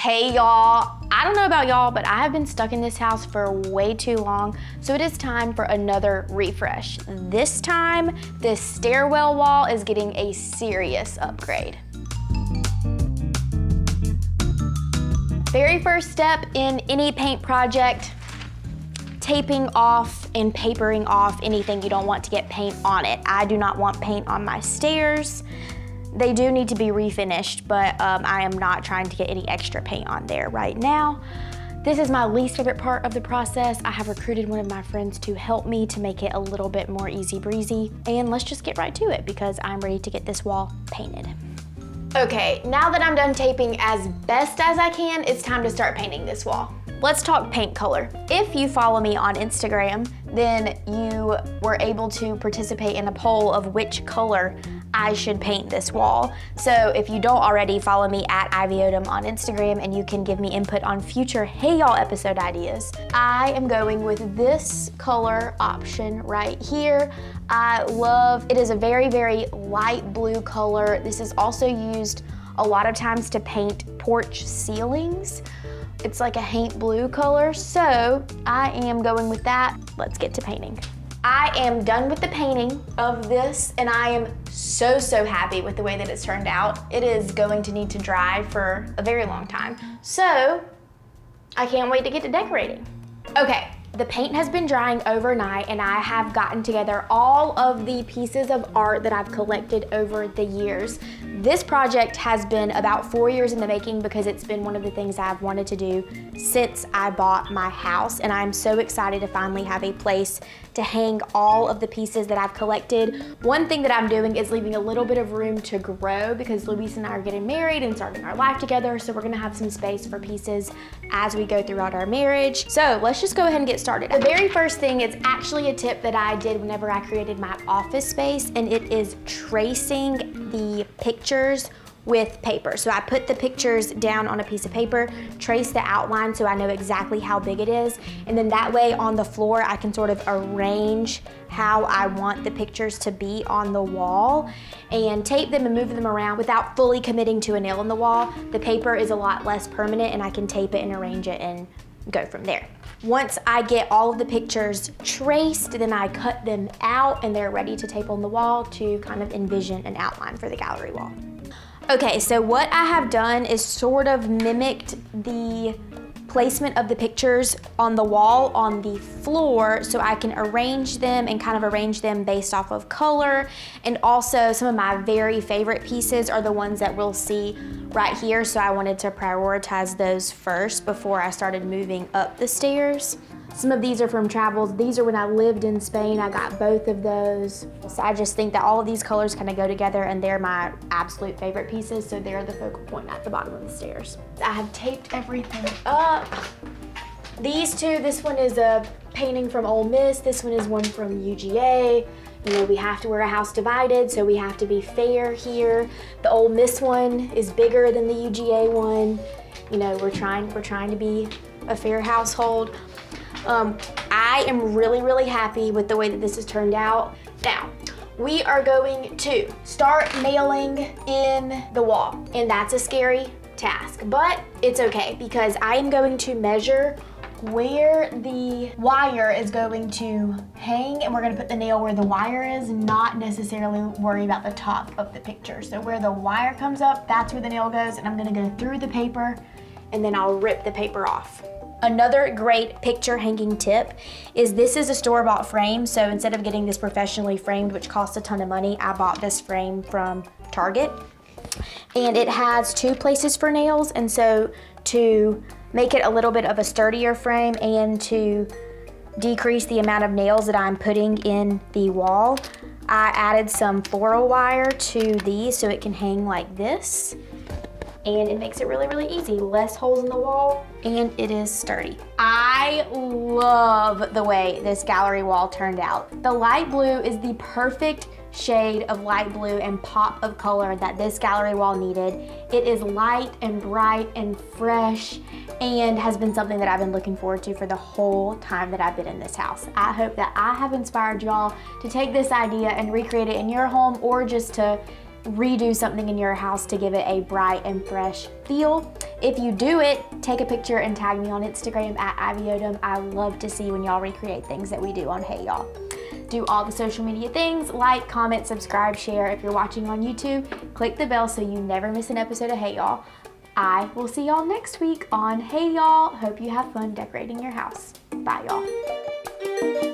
Hey y'all, I don't know about y'all, but I have been stuck in this house for way too long, so it is time for another refresh. This time, this stairwell wall is getting a serious upgrade. Very first step in any paint project, taping off and papering off anything you don't want to get paint on it. I do not want paint on my stairs. They do need to be refinished, but I am not trying to get any extra paint on there right now. This is my least favorite part of the process. I have recruited one of my friends to help me to make it a little bit more easy breezy. And let's just get right to it because I'm ready to get this wall painted. Okay, now that I'm done taping as best as I can, it's time to start painting this wall. Let's talk paint color. If you follow me on Instagram, then you were able to participate in a poll of which color I should paint this wall. So if you don't already, follow me at IvyOdom on Instagram and you can give me input on future Hey Y'all episode ideas. I am going with this color option right here. It is a very, very light blue color. This is also used a lot of times to paint porch ceilings. It's like a haint blue color, so I am going with that. Let's get to painting. I am done with the painting of this and I am so happy with the way that it's turned out. It is going to need to dry for a very long time. So I can't wait to get to decorating. Okay, the paint has been drying overnight and I have gotten together all of the pieces of art that I've collected over the years. This project has been about 4 years in the making because it's been one of the things I've wanted to do since I bought my house, and I'm so excited to finally have a place to hang all of the pieces that I've collected. One thing that I'm doing is leaving a little bit of room to grow because Luis and I are getting married and starting our life together, so we're gonna have some space for pieces as we go throughout our marriage. So let's just go ahead and get started. The very first thing is actually a tip that I did whenever I created my office space, and it is tracing the pictures with paper. So I put the pictures down on a piece of paper, trace the outline so I know exactly how big it is, and then that way on the floor I can sort of arrange how I want the pictures to be on the wall and tape them and move them around without fully committing to a nail in the wall. The paper is a lot less permanent and I can tape it and arrange it and go from there. Once I get all of the pictures traced, then I cut them out and they're ready to tape on the wall to kind of envision an outline for the gallery wall. Okay, so what I have done is sort of mimicked the placement of the pictures on the wall on the floor so I can arrange them and kind of arrange them based off of color. And also some of my very favorite pieces are the ones that we'll see right here, so I wanted to prioritize those first before I started moving up the stairs. Some of these are from travels. These are when I lived in Spain. I got both of those. So I just think that all of these colors kind of go together and they're my absolute favorite pieces, so they're the focal point at the bottom of the stairs. I have taped everything up. These two, this one is a painting from Ole Miss. This one is one from UGA. You know, we have to wear a house divided, so we have to be fair here. The Ole Miss one is bigger than the UGA one. You know, we're trying to be a fair household. I am really happy with the way that this has turned out. Now, we are going to start nailing in the wall, and that's a scary task, but it's okay because I am going to measure where the wire is going to hang, and we're gonna put the nail where the wire is, not necessarily worry about the top of the picture. So where the wire comes up, that's where the nail goes, and I'm gonna go through the paper and then I'll rip the paper off. Another great picture hanging tip is this is a store-bought frame, so instead of getting this professionally framed, which costs a ton of money, I bought this frame from Target. And it has 2 places for nails, and so to make it a little bit of a sturdier frame and to decrease the amount of nails that I'm putting in the wall, I added some floral wire to these so it can hang like this. And it makes it really easy. Less holes in the wall, and it is sturdy. I love the way this gallery wall turned out. The light blue is the perfect shade of light blue and pop of color that this gallery wall needed. It is light and bright and fresh and has been something that I've been looking forward to for the whole time that I've been in this house. I hope that I have inspired y'all to take this idea and recreate it in your home, or just to redo something in your house to give it a bright and fresh feel. If you do it, take a picture and tag me on Instagram at @IvyOdom. I love to see when y'all recreate things that we do on Hey Y'all. Do all the social media things, like, comment, subscribe, share. If you're watching on YouTube, click the bell so you never miss an episode of Hey Y'all. I will see y'all next week on Hey Y'all. Hope you have fun decorating your house. Bye, y'all.